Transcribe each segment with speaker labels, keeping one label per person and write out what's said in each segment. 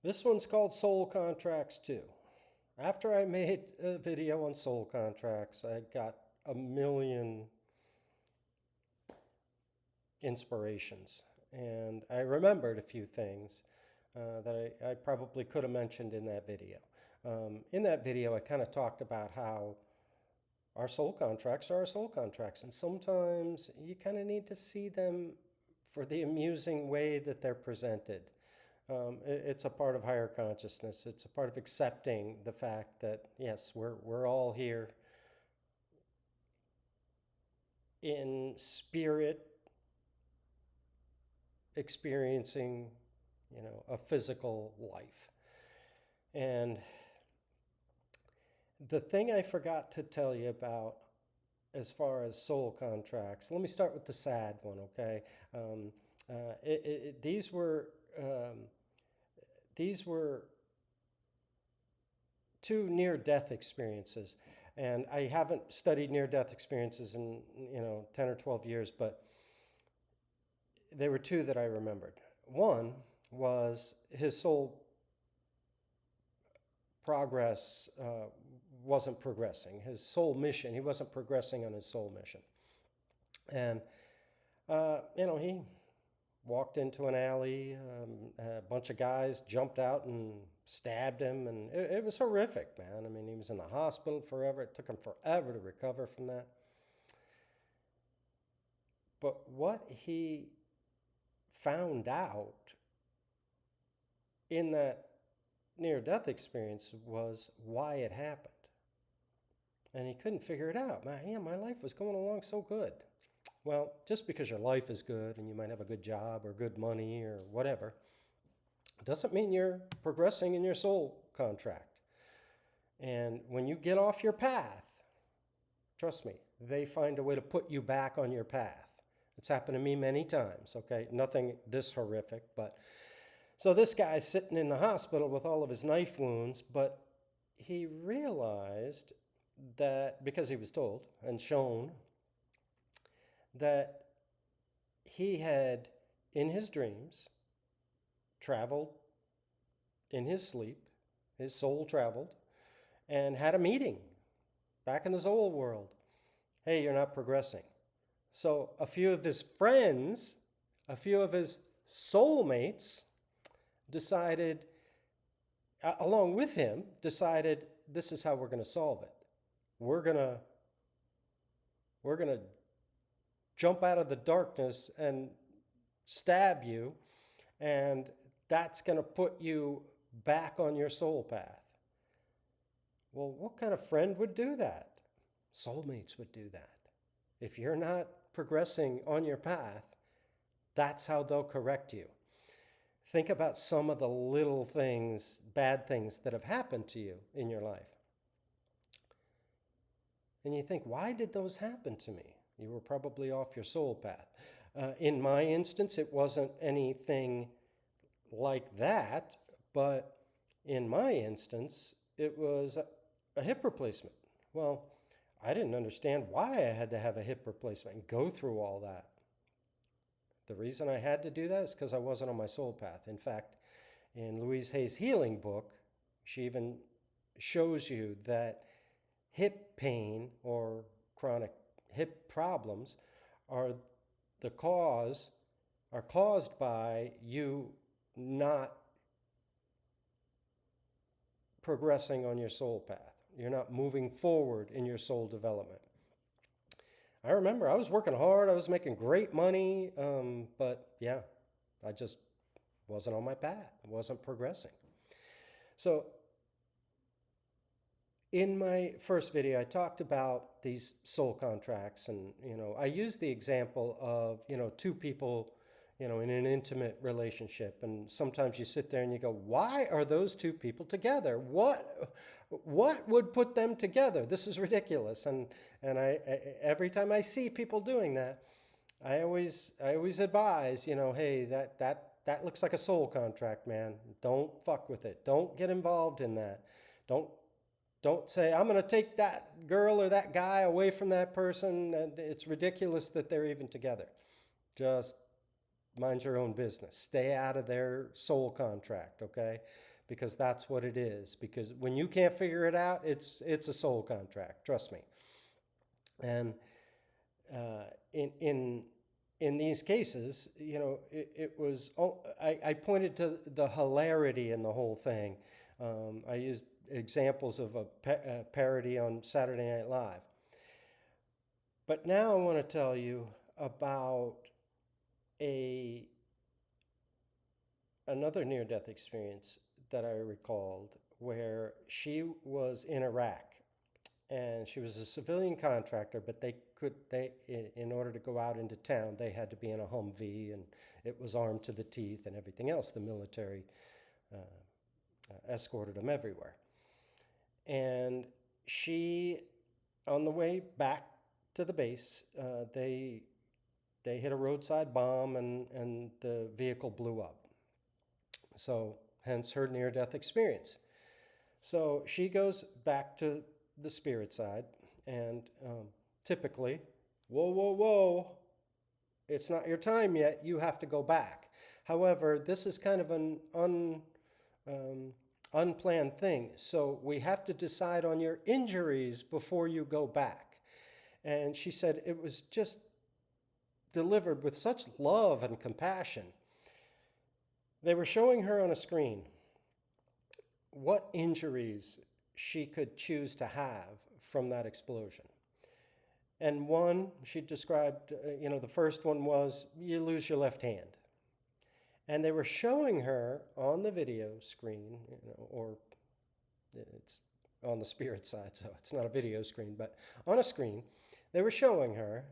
Speaker 1: This one's called Soul Contracts 2. After I made a video on soul contracts, I got a million inspirations. And I remembered a few things that I probably could have mentioned in that video. In that video, I kind of talked about how our soul contracts are our soul contracts. And sometimes you kind of need to see them for the amusing way that they're presented. It's a part of higher consciousness. It's a part of accepting the fact that, yes, we're all here in spirit experiencing, a physical life. And the thing I forgot to tell you about as far as soul contracts, let me start with the sad one, okay? These were two near-death experiences, and I haven't studied near-death experiences in 10 or 12 years, but there were two that I remembered. One was his soul progress wasn't progressing. His soul mission, he wasn't progressing on his soul mission. And, he walked into an alley, a bunch of guys jumped out and stabbed him, and it was horrific, man. I mean, he was in the hospital forever. It took him forever to recover from that. But what he found out in that near-death experience was why it happened. And he couldn't figure it out. Man, my life was going along so good. Well, just because your life is good and you might have a good job or good money or whatever, doesn't mean you're progressing in your soul contract. And when you get off your path, trust me, they find a way to put you back on your path. It's happened to me many times, okay? Nothing this horrific, but... So this guy's sitting in the hospital with all of his knife wounds, but he realized that, because he was told and shown, that he had, in his dreams, traveled in his sleep, his soul traveled, and had a meeting back in the soul world. Hey, you're not progressing. So a few of his friends, a few of his soulmates decided, along with him, decided this is how we're going to solve it. We're going to jump out of the darkness and stab you, and that's going to put you back on your soul path. Well, what kind of friend would do that? Soulmates would do that. If you're not progressing on your path, that's how they'll correct you. Think about some of the little things, bad things that have happened to you in your life. And you think, why did those happen to me? You were probably off your soul path. In my instance, it wasn't anything like that, but in my instance, it was a hip replacement. Well, I didn't understand why I had to have a hip replacement and go through all that. The reason I had to do that is because I wasn't on my soul path. In fact, in Louise Hay's healing book, she even shows you that hip pain or chronic hip problems are caused by you not progressing on your soul path. You're not moving forward in your soul development. I remember I was working hard. I was making great money. But yeah, I just wasn't on my path. I wasn't progressing. So in my first video, I talked about these soul contracts, and, I used the example of, two people, in an intimate relationship. And sometimes you sit there and you go, why are those two people together? What would put them together? This is ridiculous. And I every time I see people doing that, I always advise, hey, that looks like a soul contract, man. Don't fuck with it. Don't get involved in that. Don't say, I'm going to take that girl or that guy away from that person. And it's ridiculous that they're even together. Just mind your own business. Stay out of their soul contract, okay? because that's what it is. Because when you can't figure it out, it's a soul contract. Trust me. And uh, in in in these cases, it was. Oh, I pointed to the hilarity in the whole thing. I used examples of a parody on Saturday Night Live. But now I want to tell you about a another near-death experience that I recalled, where she was in Iraq, and she was a civilian contractor, but in order to go out into town, they had to be in a Humvee, and it was armed to the teeth and everything else. The military escorted them everywhere. And she, on the way back to the base, they hit a roadside bomb, and the vehicle blew up. So, hence her near death experience. So, she goes back to the spirit side, and typically, whoa, whoa, whoa, it's not your time yet, you have to go back. However, this is kind of an unplanned thing. So, we have to decide on your injuries before you go back. And she said it was just delivered with such love and compassion. They were showing her on a screen what injuries she could choose to have from that explosion. And one, she described, the first one was you lose your left hand. And they were showing her on the video screen, or it's on the spirit side, so it's not a video screen, but on a screen, they were showing her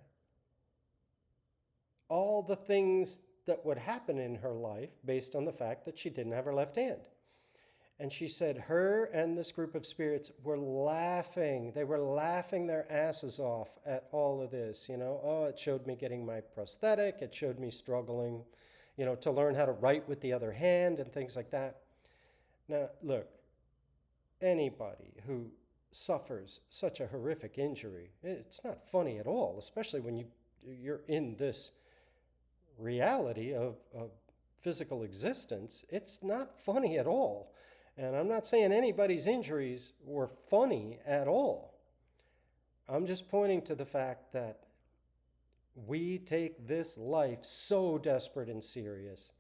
Speaker 1: all the things that would happen in her life based on the fact that she didn't have her left hand. And she said her and this group of spirits were laughing. They were laughing their asses off at all of this. Oh, it showed me getting my prosthetic. It showed me struggling, to learn how to write with the other hand and things like that. Now, look, anybody who suffers such a horrific injury, it's not funny at all, especially when you're in this reality of physical existence. It's not funny at all. And I'm not saying anybody's injuries were funny at all. I'm just pointing to the fact that we take this life so desperate and serious,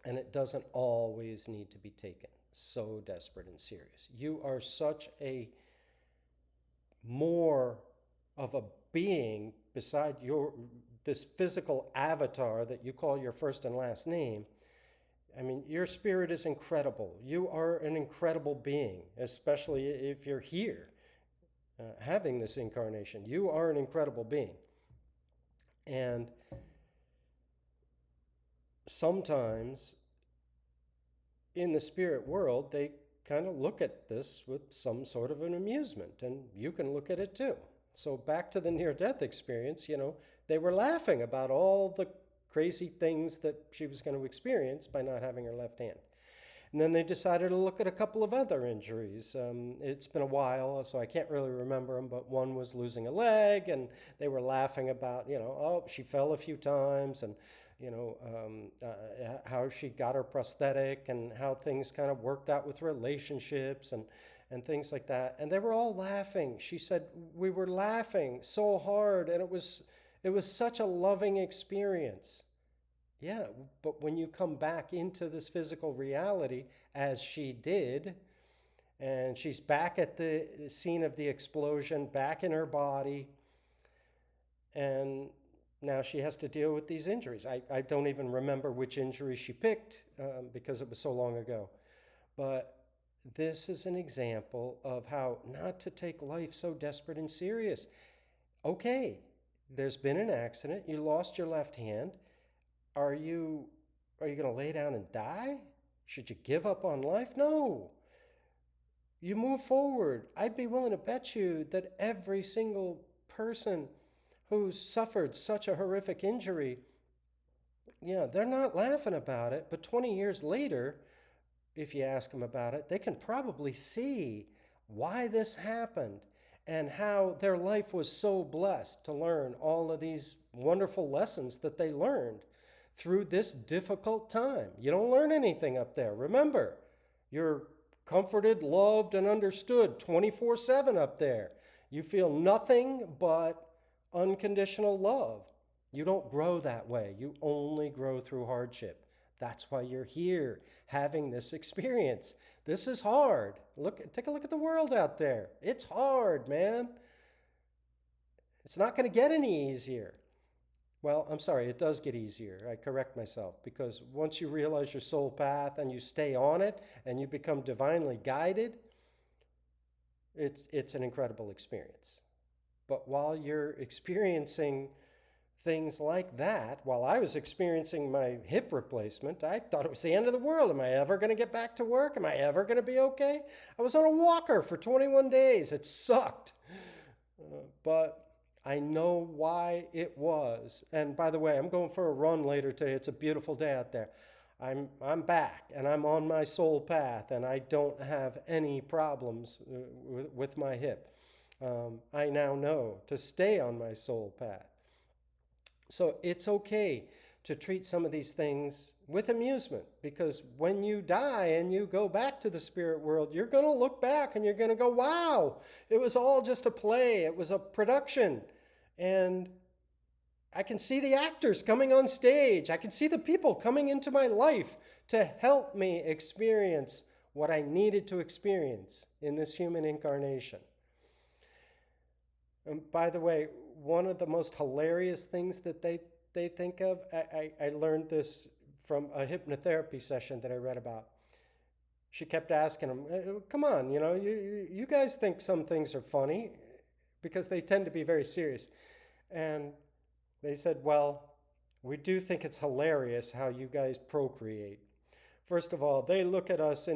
Speaker 1: and it doesn't always need to be taken so desperate and serious. You are such a more of a being beside this physical avatar that you call your first and last name. I mean, your spirit is incredible. You are an incredible being, especially if you're here having this incarnation. You are an incredible being. And sometimes in the spirit world, they kind of look at this with some sort of an amusement, and you can look at it too. So back to the near-death experience, they were laughing about all the crazy things that she was going to experience by not having her left hand. And then they decided to look at a couple of other injuries. It's been a while, so I can't really remember them, but one was losing a leg, and they were laughing about, oh, she fell a few times, and, how she got her prosthetic, and how things kind of worked out with relationships and things like that. And they were all laughing. She said, we were laughing so hard, and it was such a loving experience. Yeah, but when you come back into this physical reality, as she did, and she's back at the scene of the explosion, back in her body, and now she has to deal with these injuries. I don't even remember which injury she picked because it was so long ago. But this is an example of how not to take life so desperate and serious. Okay, there's been an accident. You lost your left hand. Are you going to lay down and die? Should you give up on life? No. You move forward. I'd be willing to bet you that every single person who's suffered such a horrific injury, they're not laughing about it. But 20 years later, if you ask them about it, they can probably see why this happened and how their life was so blessed to learn all of these wonderful lessons that they learned through this difficult time. You don't learn anything up there. Remember, You're comforted, loved, and understood 24/7 up there. You feel nothing but unconditional love. You don't grow that way. You only grow through hardship. That's why you're here having this experience. This is hard. Take a look at the world out there. It's hard, man. It's not going to get any easier. Well, I'm sorry, it does get easier. I correct myself because once you realize your soul path and you stay on it and you become divinely guided, it's an incredible experience. But while you're experiencing things like that, while I was experiencing my hip replacement, I thought it was the end of the world. Am I ever going to get back to work? Am I ever going to be okay? I was on a walker for 21 days. It sucked. But I know why it was. And by the way, I'm going for a run later today. It's a beautiful day out there. I'm back and I'm on my soul path and I don't have any problems with my hip. I now know to stay on my soul path. So it's okay to treat some of these things with amusement because when you die and you go back to the spirit world, you're going to look back and you're going to go, wow, it was all just a play. It was a production. And I can see the actors coming on stage. I can see the people coming into my life to help me experience what I needed to experience in this human incarnation. And by the way, one of the most hilarious things that they think of, I learned this from a hypnotherapy session that I read about. She kept asking them, come on, you guys think some things are funny because they tend to be very serious. And they said, well, we do think it's hilarious how you guys procreate. First of all, they look at us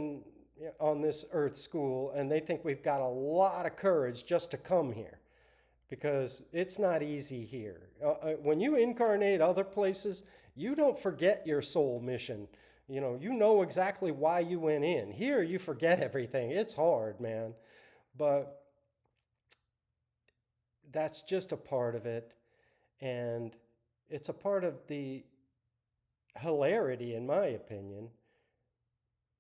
Speaker 1: on this earth school and they think we've got a lot of courage just to come here because it's not easy here. When you incarnate other places, you don't forget your soul mission. You know exactly why you went in. Here, you forget everything. It's hard, man. But that's just a part of it. And it's a part of the hilarity, in my opinion,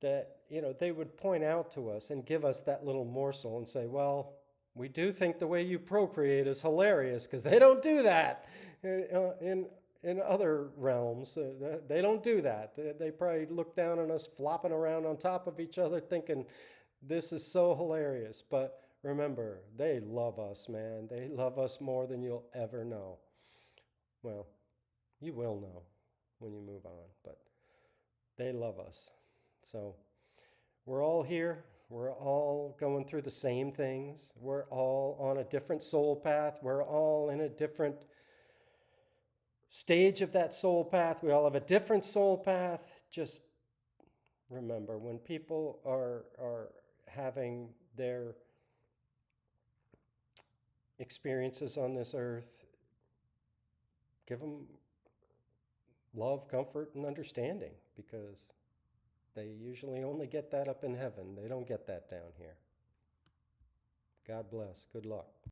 Speaker 1: that, they would point out to us and give us that little morsel and say, well, we do think the way you procreate is hilarious because they don't do that in other realms. They don't do that. They probably look down on us flopping around on top of each other thinking this is so hilarious. But remember, they love us, man. They love us more than you'll ever know. Well, you will know when you move on, but they love us. So we're all here. We're all going through the same things. We're all on a different soul path. We're all in a different stage of that soul path. We all have a different soul path. Just remember, when people are having their experiences on this earth, give them love, comfort, and understanding because they usually only get that up in heaven. They don't get that down here. God bless. Good luck.